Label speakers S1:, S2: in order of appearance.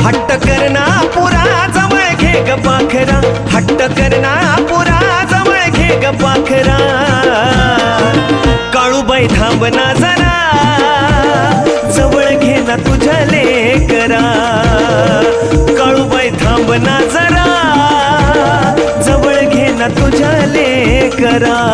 S1: हट्ट करना पुरा जवळ घे ग पाखरा, हट्ट करना पुरा जवळ घे ग पाखरा. काळूबाई थांब ना जरा, जवळ घे ना तुझ्या लेकरा. काळूबाई थांब ना जरा, जवळ घे ना तुझ्या लेकरा.